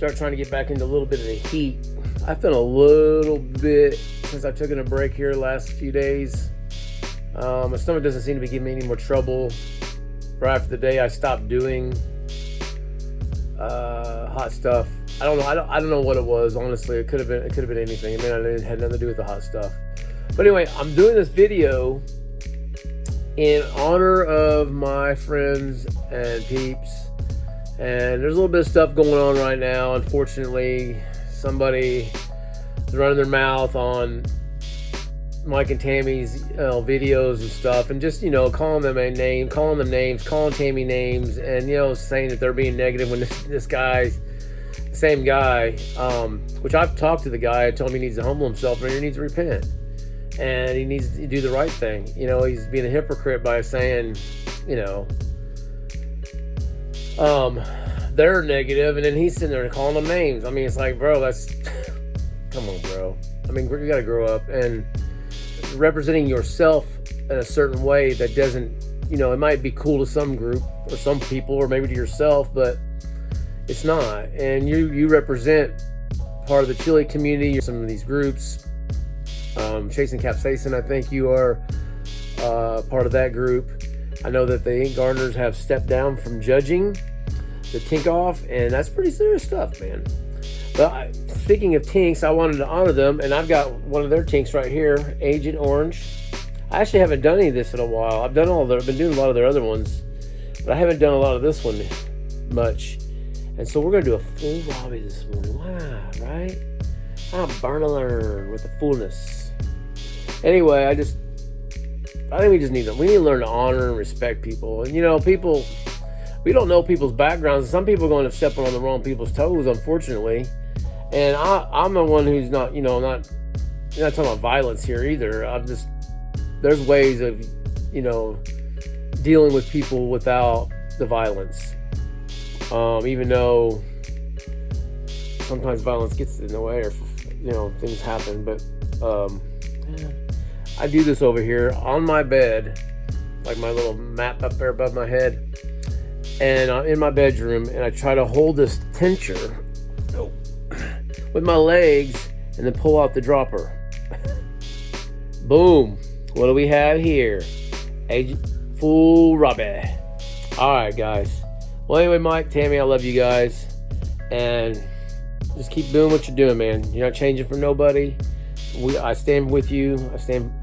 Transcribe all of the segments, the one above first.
start trying to get back into a little bit of the heat. I feel a little bit since I've taken a break here the last few days. My stomach doesn't seem to be giving me any more trouble. Right after the day I stopped doing hot stuff. I don't know what it was, honestly. It could have been anything. I mean, it had nothing to do with the hot stuff. But anyway, I'm doing this video in honor of my friends and peeps. And there's a little bit of stuff going on right now. Unfortunately, somebody is running their mouth on Mike and Tammy's videos and stuff, and just, calling them names, calling Tammy names, and, saying that they're being negative when this guy's the same guy, which I've talked to the guy. I told him he needs to humble himself and he needs to repent. And he needs to do the right thing. He's being a hypocrite by saying, they're negative, and then he's sitting there calling them names. I mean, it's like, bro, that's... Come on, bro. I mean, you got to grow up. And representing yourself in a certain way that doesn't, it might be cool to some group or some people or maybe to yourself, but it's not. And you represent part of the chili community, some of these groups. Chasing Capsaicin, I think you are part of that group. I know that the ink gardeners have stepped down from judging the tink off, and that's pretty serious stuff, man. But speaking of tinks, I wanted to honor them, and I've got one of their tinks right here, Agent Orange. I actually haven't done any of this in a while. I've been doing a lot of their other ones, but I haven't done a lot of this one much. And so we're gonna do a full Robbie this morning. Why not, right? I'm burn to learn with the fullness. Anyway, I think we need to learn to honor and respect people. And people, we don't know people's backgrounds. Some people are going to step on the wrong people's toes, unfortunately. And I'm the one who's not, not talking about violence here either. There's ways of, dealing with people without the violence. Even though sometimes violence gets in the way, or things happen. But I do this over here on my bed, like my little map up there above my head, and I'm in my bedroom, and I try to hold this tincture with my legs and then pull out the dropper. Boom. What do we have here? Full Robbie. Alright, guys. Well, anyway, Mike, Tammy, I love you guys. And just keep doing what you're doing, man. You're not changing for nobody. I stand with you.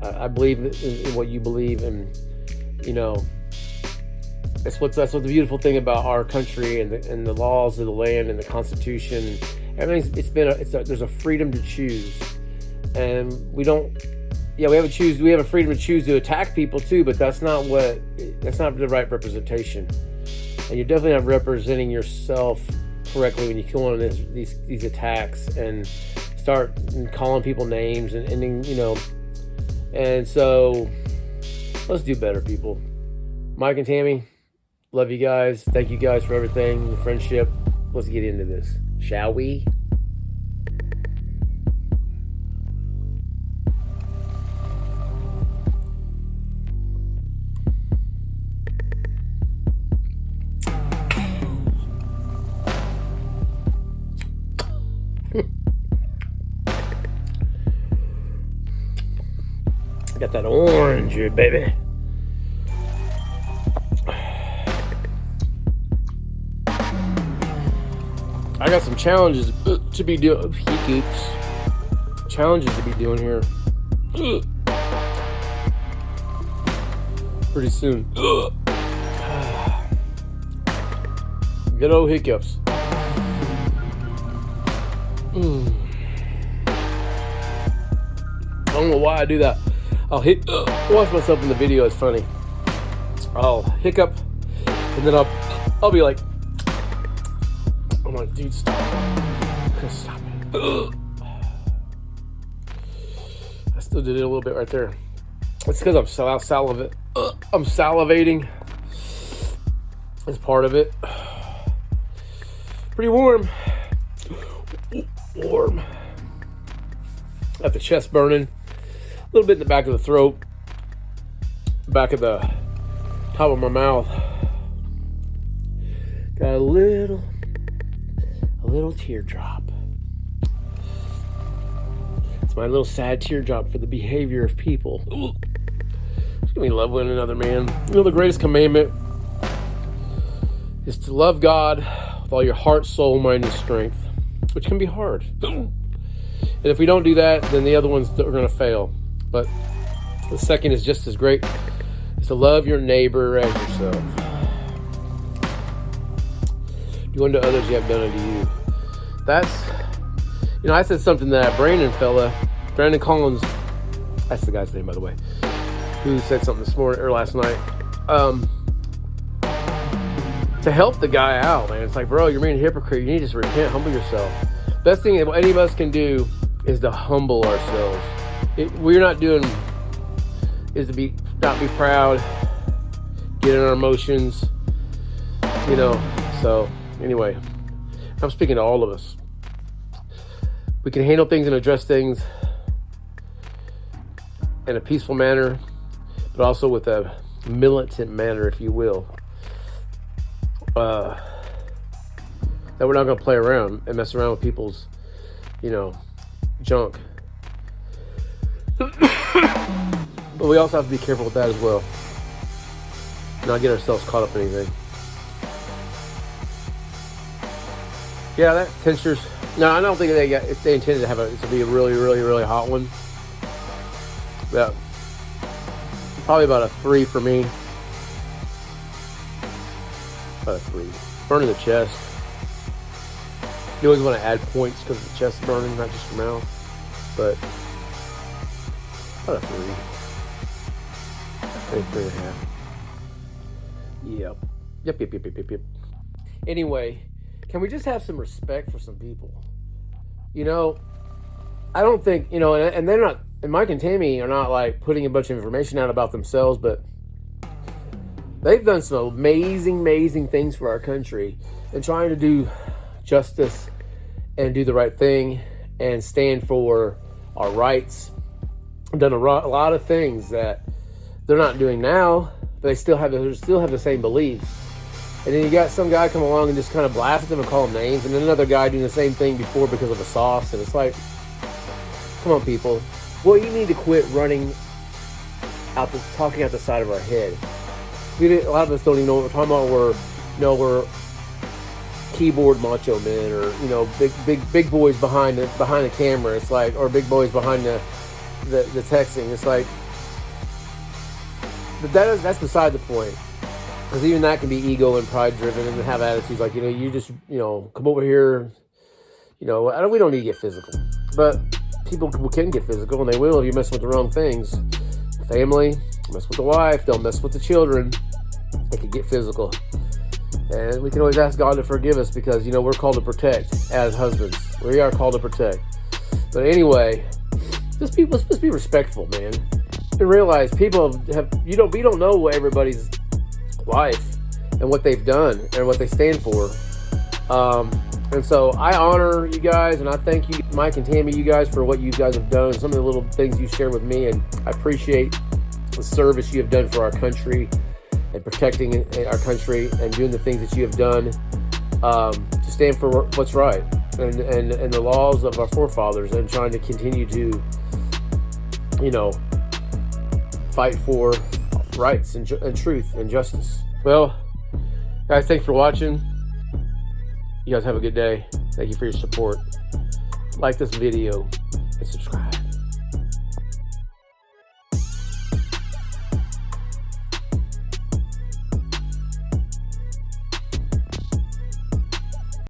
I believe in what you believe, and that's what the beautiful thing about our country and the laws of the land and the Constitution. Everything's there's a freedom to choose, and we have a freedom to choose to attack people too, but that's not the right representation. And you're definitely not representing yourself correctly when you go on these attacks and start calling people names and and so let's do better, people. Mike and Tammy, love you guys. Thank you guys for everything, the friendship. Let's get into this, shall we? Got that orange, baby. I got some challenges to be doing. Challenges to be doing here pretty soon. Good old hiccups. I don't know why I do that. I'll watch myself in the video. It's funny. I'll hiccup, and then I'll be like, I'm like, dude, stop. Stop it. I still did it a little bit right there. It's because I'm salivating. It's part of it. Pretty warm. Warm. Got the chest burning. A little bit in the back of the throat. Back of the top of my mouth. Got a little a little teardrop. It's my little sad teardrop for the behavior of people. Just give me love one another, man. You know, the greatest commandment is to love God with all your heart, soul, mind, and strength, which can be hard. And if we don't do that, then the other ones are going to fail. But the second is just as great, is to love your neighbor as yourself. Do unto others you have done unto you. That's, you know, I said something to that Brandon Collins, that's the guy's name, by the way, who said something this morning or last night, to help the guy out, man. It's like, bro, you're being a hypocrite. You need to just repent, humble yourself. Best thing any of us can do is to humble ourselves. We're not doing is to not be proud, get in our emotions, you know. So anyway, I'm speaking to all of us. We can handle things and address things in a peaceful manner, but also with a militant manner, if you will. That we're not going to play around and mess around with people's, you know, junk. But we also have to be careful with that as well. Not get ourselves caught up in anything. Yeah, that tinctures. No, I don't think if they intended to have it to be a really, really, really hot one. Yeah, probably about a 3 for me. About a 3. Burning the chest. You always want to add points because the chest is burning, not just your mouth. But about a 3. Maybe 3.5. Yep. Anyway, can we just have some respect for some people? You know, I don't think, you know, and they're not, and Mike and Tammy are not like putting a bunch of information out about themselves, but they've done some amazing things for our country and trying to do justice and do the right thing and stand for our rights. Done a lot of things that they're not doing now, but they still have the same beliefs. And then you got some guy come along and just kind of blast them and call them names, and then another guy doing the same thing before because of a sauce. And it's like, come on, people. Well, you need to quit talking out the side of our head. A lot of us don't even know what we're talking about. We're keyboard macho men, or you know, big boys behind the camera. It's like, or big boys behind the texting. It's like, but that's beside the point. Because even that can be ego and pride driven and have attitudes like, you know, you just, you know, come over here. You know, we don't need to get physical. But people can get physical, and they will if you mess with the wrong things. Family, mess with the wife, don't mess with the children. They can get physical. And we can always ask God to forgive us because, you know, we're called to protect as husbands. We are called to protect. But anyway, let's be respectful, man. And realize people we don't know everybody's life and what they've done and what they stand for. And so I honor you guys, and I thank you, Mike and Tammy, you guys, for what you guys have done, some of the little things you shared with me, and I appreciate the service you have done for our country and protecting our country and doing the things that you have done to stand for what's right and the laws of our forefathers, and trying to continue to, you know, fight for rights and truth and justice. Well, guys, thanks for watching. You guys have a good day. Thank you for your support. Like this video and subscribe.